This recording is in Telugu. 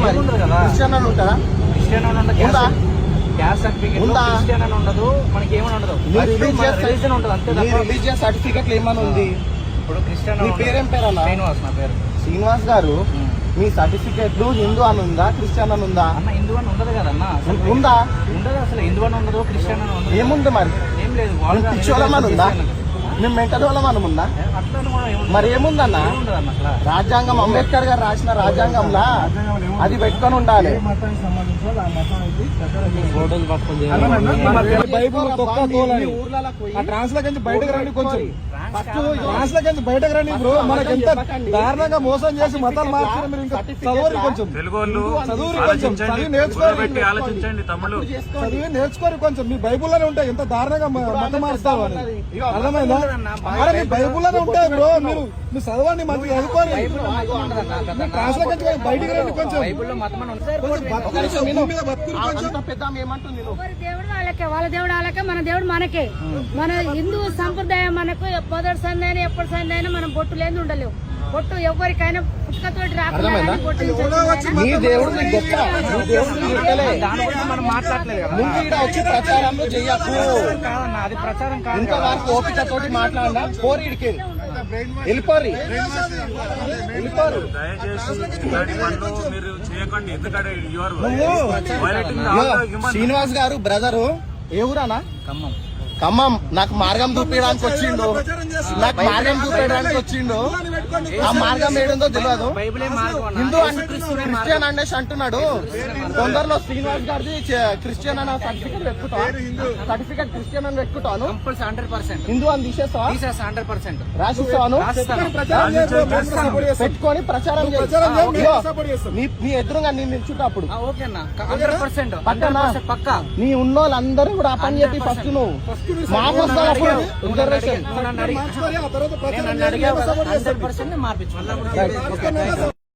మరి క్రిస్టియన్ అని ఉంటారా? క్రిస్టియన్ అని ఉందా? క్యాస్ట్ సర్టిఫికేట్ ఉందా? క్రిస్టియన్ అని ఉండదు, మనకి ఏమని ఉండదు. రిలీజియన్ ఉంటుంది అంతే. రిలీజియస్ సర్టిఫికేట్ ఏమని ఉంది? ఇప్పుడు క్రిస్టియన్. మీ పేరేం పేరు అన్న? శ్రీనివాస్ నా పేరు. శ్రీనివాస్ గారు, మీ సర్టిఫికేట్లు హిందూ అని ఉందా, క్రిస్టియన్ అని ఉందా? అన్న హిందూ అని ఉండదు కదన్నా. ఉందా? ఉండదు అసలు. హిందూ అని ఉండదు, క్రిస్టియన్ అని ఉండదు. ఏముంది మరి? ఏం లేదు. పిచ్చోళమని ఉందా? మేము మెంటల్ వాళ్ళమని ఉందా? మరి ఏముందన్న? రాజ్యాంగం అంబేద్కర్ గారు రాసిన రాజ్యాంగంలా అది పెట్టుకొని ఉండాలి. బయటకు రండి, కొంచెం బయటకు రండి బ్రో. మనకి ఎంత దారుణంగా మోసం చేసి మతాలు మార్చారు మీరు. ఇంకా చదువు కొంచెం, చదువు కొంచెం, చదివి నేర్చుకోరు, చదివి నేర్చుకోరు కొంచెం. మీ బైబుల్లోనే ఉంటాయి ఎంత దారుణంగా మతం మారుస్తావు అని. అర్థమైందా? అరే మీ బైబుల్లోనే ఉంటాయి బ్రో. మీరు చదవండి, మంచిగా చదువుకోండి. ట్రాన్స్లేట్ బయటికి రండి కొంచెం. దేవుడు వాళ్ళకే, వాళ్ళ దేవుడు వాళ్ళకే, మన దేవుడు మనకే. మన హిందూ సంప్రదాయం మనకు మొదటి సంధి అయినా ఎప్పటి సంధి అయినా మనం బొట్టు లేదు ఉండలేవు. బొట్టు ఎవరికైనా పుట్టుకతోటి రాకుండా మనం మాట్లాడలేదు. ప్రచారంలో చెయ్యకు. ఇంకా వారికి ఓపికతోటి మాట్లాడినా పోరీడికి వెళ్ళిపోరు. శ్రీనివాస్ గారు బ్రదరు ఏ ఊరానా? ఖమ్మం. ఖమ్మం. నాకు మార్గం చూపించడానికి వచ్చిండు, ఆ మార్గం ఏడుందో తెలియదు. హిందూ క్రిస్టియన్ అనేసి అంటున్నాడు. తొందరలో శ్రీనివాస్ గారిది క్రిస్టియన్ అన్న సర్టిఫికేట్ క్రిస్టియన్ అని పెట్టుకుంటాను. హిందూ అని తీసేస్తావా? 100% రాసిస్తాను. పెట్టుకొని ప్రచారం నీ ఎదురుగా నేను నిల్చుంటప్పుడు పక్కా. నీ ఉన్నోళ్ళందరూ కూడా ఆ పని చెప్పి ఫస్ట్ నువ్వు మాకు మార్పించు.